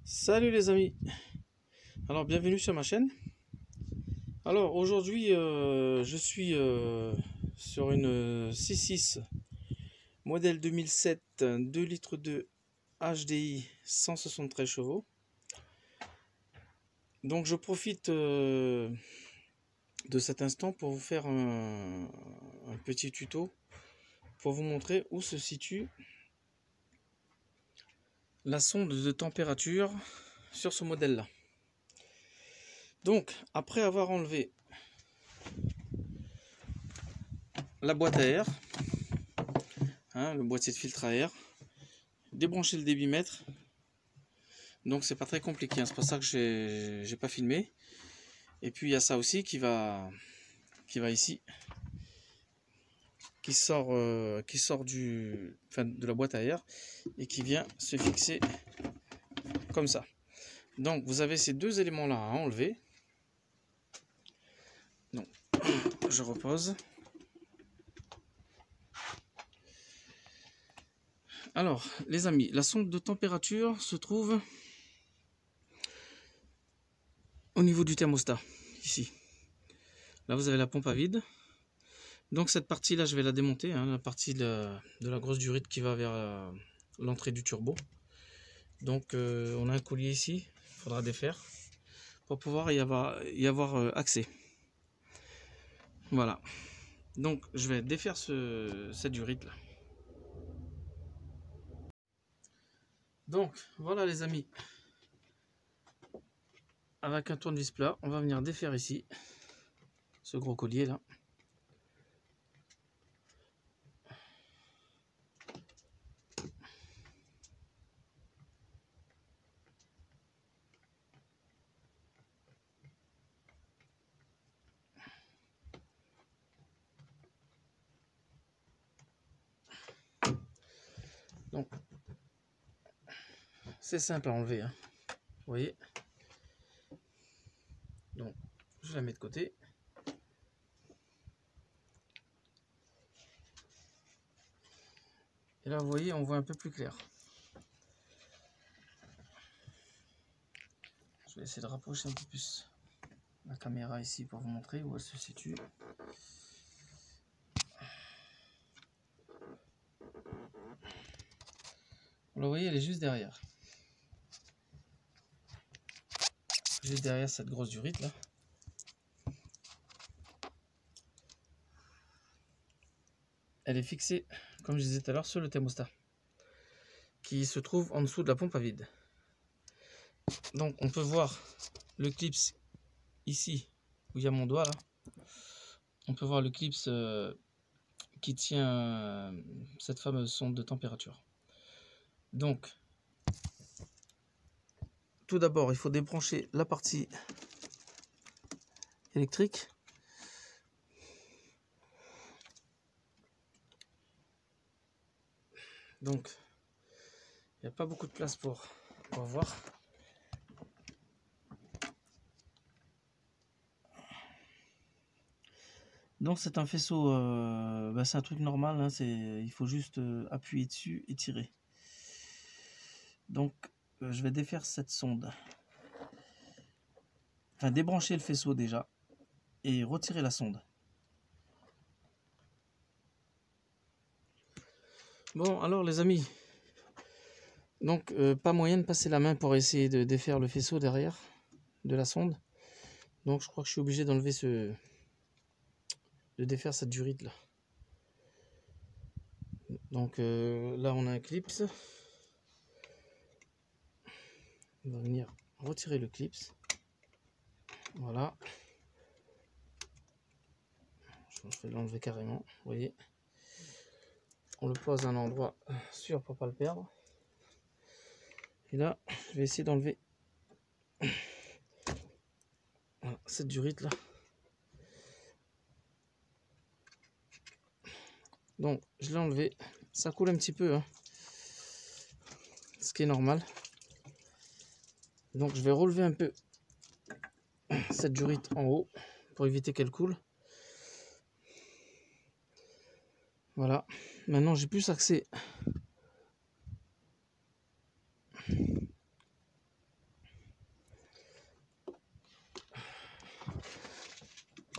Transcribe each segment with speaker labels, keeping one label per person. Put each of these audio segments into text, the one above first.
Speaker 1: Salut les amis, alors bienvenue sur ma chaîne. Alors aujourd'hui je suis sur une 6.6 modèle 2007 2 litres de HDI 173 chevaux. Donc je profite de cet instant pour vous faire un petit tuto pour vous montrer où se situe la sonde de température sur ce modèle là. Donc après avoir enlevé la boîte à air, le boîtier de filtre à air, débrancher le débitmètre, donc c'est pas très compliqué, hein. C'est pour ça que j'ai pas filmé. Et puis il y a ça aussi qui va ici, qui sort de la boîte à air et qui vient se fixer comme ça. Donc vous avez ces deux éléments là à enlever. Donc je repose. Alors les amis, la sonde de température se trouve au niveau du thermostat, ici. Là vous avez la pompe à vide. Donc cette partie là je vais la démonter, la partie de la grosse durite qui va vers l'entrée du turbo. Donc on a un collier ici, il faudra défaire pour pouvoir y avoir accès. Voilà, donc je vais défaire cette durite là. Donc voilà les amis, avec un tournevis plat on va venir défaire ici ce gros collier là. Donc c'est simple à enlever, vous voyez. Donc je la mets de côté. Et là vous voyez, on voit un peu plus clair. Je vais essayer de rapprocher un peu plus la caméra ici pour vous montrer où elle se situe. Vous voyez, elle est juste derrière. Juste derrière cette grosse durite là. Elle est fixée, comme je disais tout à l'heure, sur le thermostat qui se trouve en dessous de la pompe à vide. Donc on peut voir le clips ici où il y a mon doigt là. On peut voir le clips qui tient cette fameuse sonde de température. Donc tout d'abord il faut débrancher la partie électrique. Donc il n'y a pas beaucoup de place pour voir. Donc c'est un faisceau, c'est un truc normal, il faut juste appuyer dessus et tirer. Donc je vais défaire cette sonde, enfin débrancher le faisceau déjà et retirer la sonde. Bon alors les amis, donc pas moyen de passer la main pour essayer de défaire le faisceau derrière de la sonde. Donc je crois que je suis obligé d'enlever de défaire cette durite là. Donc là on a un clips. On va venir retirer le clips. Voilà. Je vais l'enlever carrément, vous voyez. On le pose à un endroit sûr pour pas le perdre. Et là, je vais essayer d'enlever cette durite là. Donc je l'ai enlevé, ça coule un petit peu, ce qui est normal. Donc je vais relever un peu cette durite en haut pour éviter qu'elle coule. Voilà, maintenant j'ai plus accès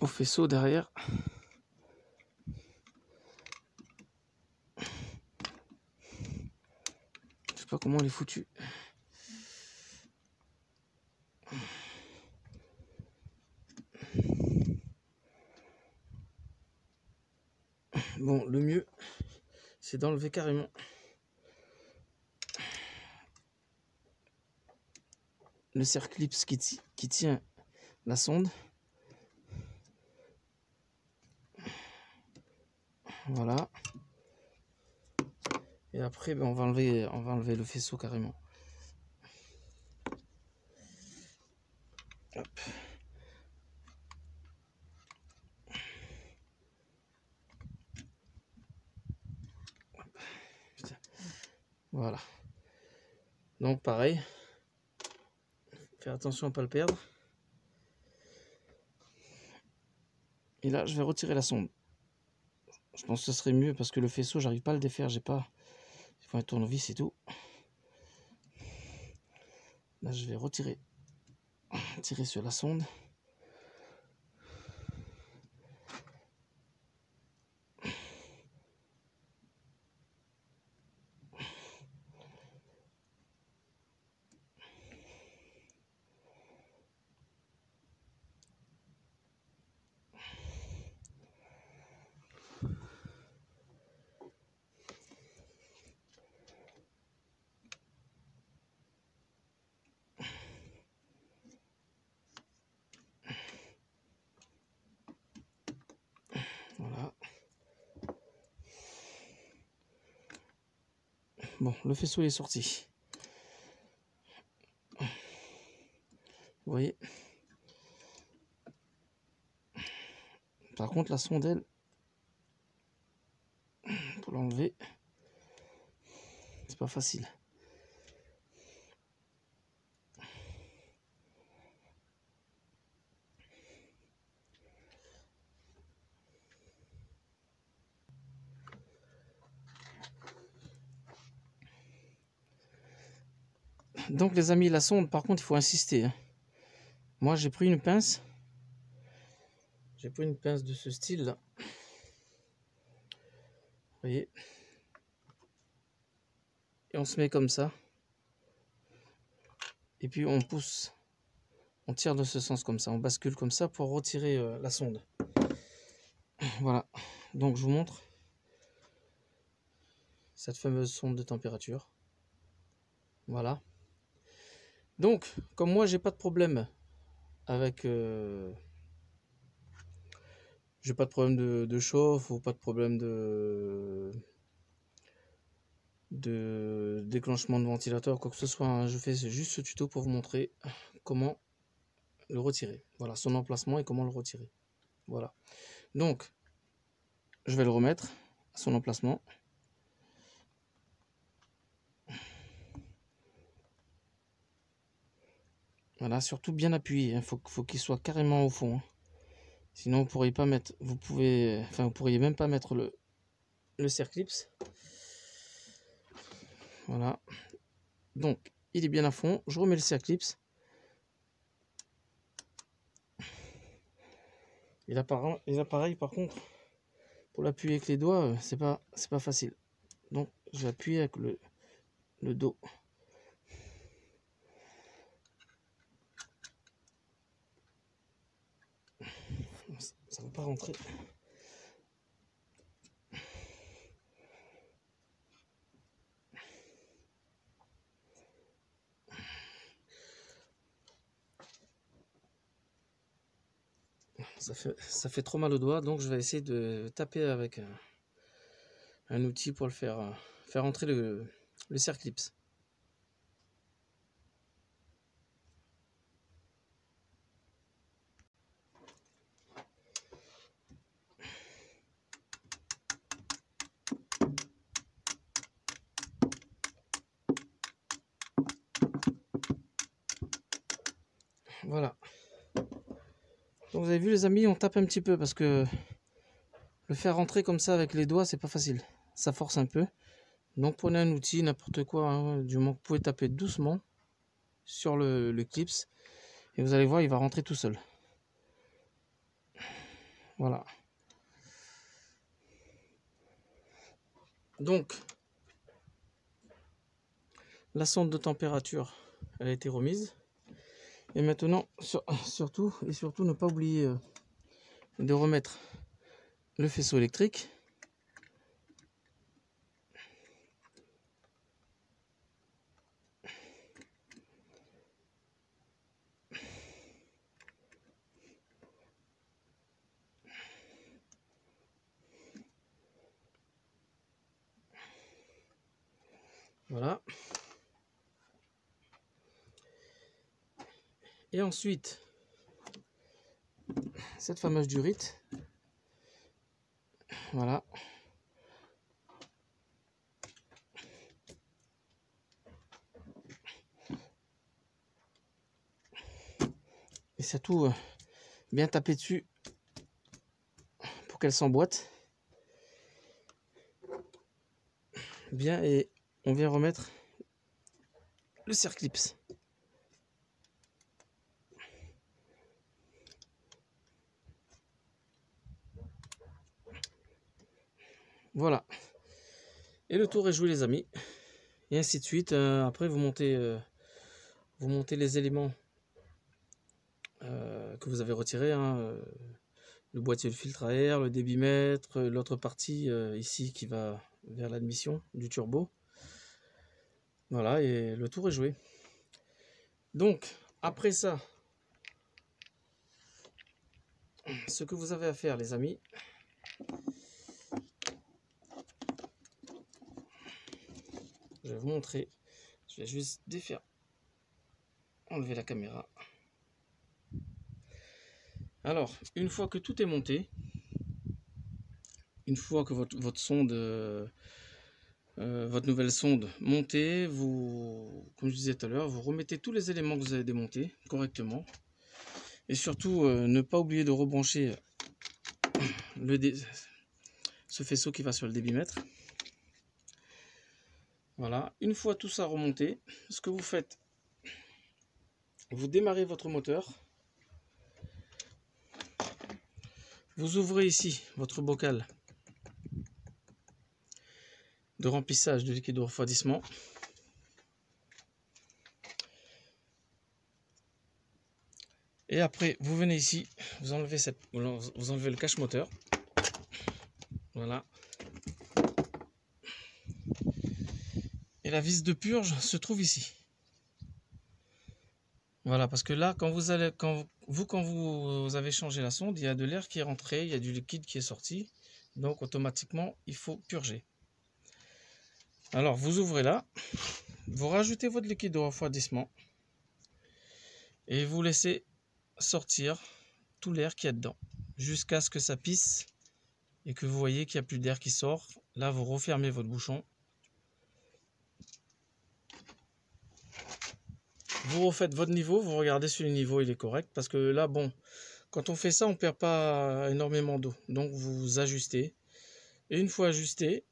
Speaker 1: au faisceau derrière. Je sais pas comment il est foutu. Bon, le mieux, c'est d'enlever carrément le cerclips qui tient la sonde. Voilà. Et après, ben, on va enlever le faisceau carrément. Hop. Voilà. Donc pareil, faire attention à ne pas le perdre. Et là, je vais retirer la sonde. Je pense que ce serait mieux parce que le faisceau, j'arrive pas à le défaire. J'ai pas. Il faut un tournevis et tout. Là, je vais tirer sur la sonde. Voilà. Bon, le faisceau est sorti. Vous voyez. Par contre, la sonde, elle, pour l'enlever, c'est pas facile. Donc les amis, la sonde, par contre, il faut insister. Moi, j'ai pris une pince. J'ai pris une pince de ce style-là. Vous voyez. Et on se met comme ça. Et puis on pousse. On tire de ce sens comme ça. On bascule comme ça pour retirer la sonde. Voilà. Donc je vous montre cette fameuse sonde de température. Voilà. Donc, comme moi, j'ai pas de problème avec... j'ai pas de problème de chauffe ou pas de problème de déclenchement de ventilateur, quoi que ce soit. Hein. Je fais juste ce tuto pour vous montrer comment le retirer. Voilà, son emplacement et comment le retirer. Voilà. Donc, je vais le remettre à son emplacement. Voilà, surtout bien appuyé. Il faut qu'il soit carrément au fond. Hein. Sinon, vous pourriez pas mettre. Vous pourriez même pas mettre le cerclips. Voilà. Donc, il est bien à fond. Je remets le cerclips. Et l'appareil, par contre, pour l'appuyer avec les doigts, c'est pas facile. Donc, je vais appuyer avec le dos. Ça ne va pas rentrer. Ça fait trop mal au doigt, donc je vais essayer de taper avec un outil pour le faire entrer le cerclips. Voilà. Donc vous avez vu les amis, on tape un petit peu parce que le faire rentrer comme ça avec les doigts, c'est pas facile. Ça force un peu. Donc prenez un outil, n'importe quoi, hein, du moment que vous pouvez taper doucement sur le clips. Et vous allez voir, il va rentrer tout seul. Voilà. Donc, la sonde de température, elle a été remise. Et maintenant, surtout ne pas oublier de remettre le faisceau électrique. Voilà. Et ensuite, cette fameuse durite. Voilà. Et surtout, bien taper dessus pour qu'elle s'emboîte. Bien, et on vient remettre le Cerclipse. Voilà. Et le tour est joué, les amis. Et ainsi de suite. Après, vous montez les éléments que vous avez retirés. Hein, le boîtier de filtre à air, le débitmètre, l'autre partie ici qui va vers l'admission du turbo. Voilà, et le tour est joué. Donc, après ça, ce que vous avez à faire, les amis, je vais vous montrer. Je vais juste défaire, enlever la caméra. Alors, une fois que tout est monté, une fois que votre sonde, votre nouvelle sonde montée, vous, comme je disais tout à l'heure, vous remettez tous les éléments que vous avez démontés correctement. Et surtout, ne pas oublier de rebrancher ce faisceau qui va sur le débitmètre. Voilà, une fois tout ça remonté, ce que vous faites, vous démarrez votre moteur. Vous ouvrez ici votre bocal de remplissage de liquide de refroidissement. Et après, vous venez ici, vous enlevez le cache moteur. Voilà. Et la vis de purge se trouve ici. Voilà, parce que là, quand vous avez changé la sonde, il y a de l'air qui est rentré, il y a du liquide qui est sorti. Donc automatiquement, il faut purger. Alors, vous ouvrez là, vous rajoutez votre liquide de refroidissement et vous laissez sortir tout l'air qu'il y a dedans jusqu'à ce que ça pisse et que vous voyez qu'il n'y a plus d'air qui sort. Là, vous refermez votre bouchon. Vous refaites votre niveau, vous regardez si le niveau il est correct, parce que là, bon, quand on fait ça, on ne perd pas énormément d'eau. Donc, vous ajustez. Et une fois ajusté,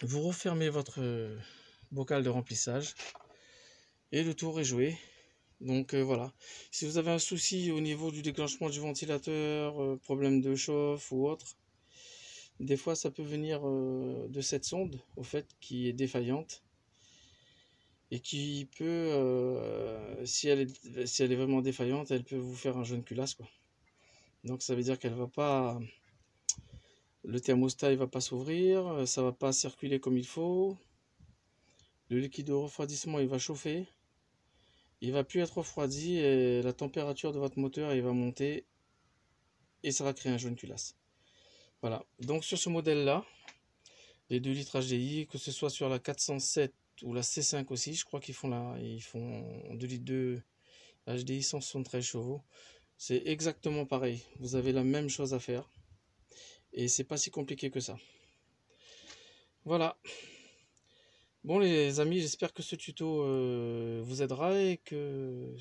Speaker 1: vous refermez votre bocal de remplissage. Et le tour est joué. Donc, voilà. Si vous avez un souci au niveau du déclenchement du ventilateur, problème de chauffe ou autre, des fois, ça peut venir de cette sonde, au fait, qui est défaillante. Et qui peut, si elle est vraiment défaillante, elle peut vous faire un jaune culasse, quoi. Donc ça veut dire qu'elle va pas, le thermostat il va pas s'ouvrir, ça va pas circuler comme il faut, le liquide de refroidissement il va chauffer, il va plus être refroidi et la température de votre moteur il va monter et ça va créer un jaune culasse. Voilà, donc sur ce modèle là, les 2 litres HDI, que ce soit sur la 407 ou la C5 aussi, je crois qu'ils font 2 litres 2 HDI 173 chevaux. C'est exactement pareil. Vous avez la même chose à faire. Et c'est pas si compliqué que ça. Voilà. Bon les amis, j'espère que ce tuto vous aidera et que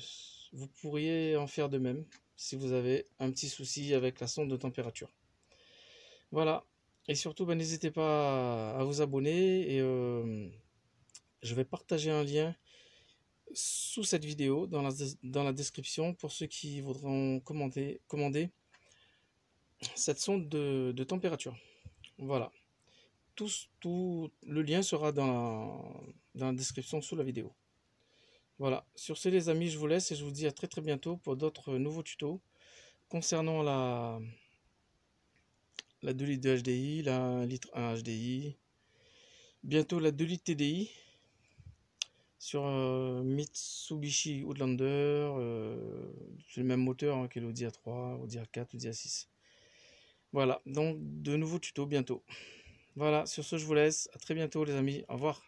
Speaker 1: vous pourriez en faire de même si vous avez un petit souci avec la sonde de température. Voilà. Et surtout, n'hésitez pas à vous abonner et je vais partager un lien sous cette vidéo dans la description pour ceux qui voudront commander cette sonde de température. Voilà. Tout le lien sera dans la description sous la vidéo. Voilà. Sur ce les amis, je vous laisse et je vous dis à très très bientôt pour d'autres nouveaux tutos concernant la 2 litres de HDI, la 1 litre 1 HDI, bientôt la 2 litres TDI sur Mitsubishi Outlander, c'est le même moteur hein, que l'Audi A3, Audi A4, Audi A6. Voilà, donc de nouveaux tutos bientôt. Voilà, sur ce je vous laisse, à très bientôt les amis, au revoir.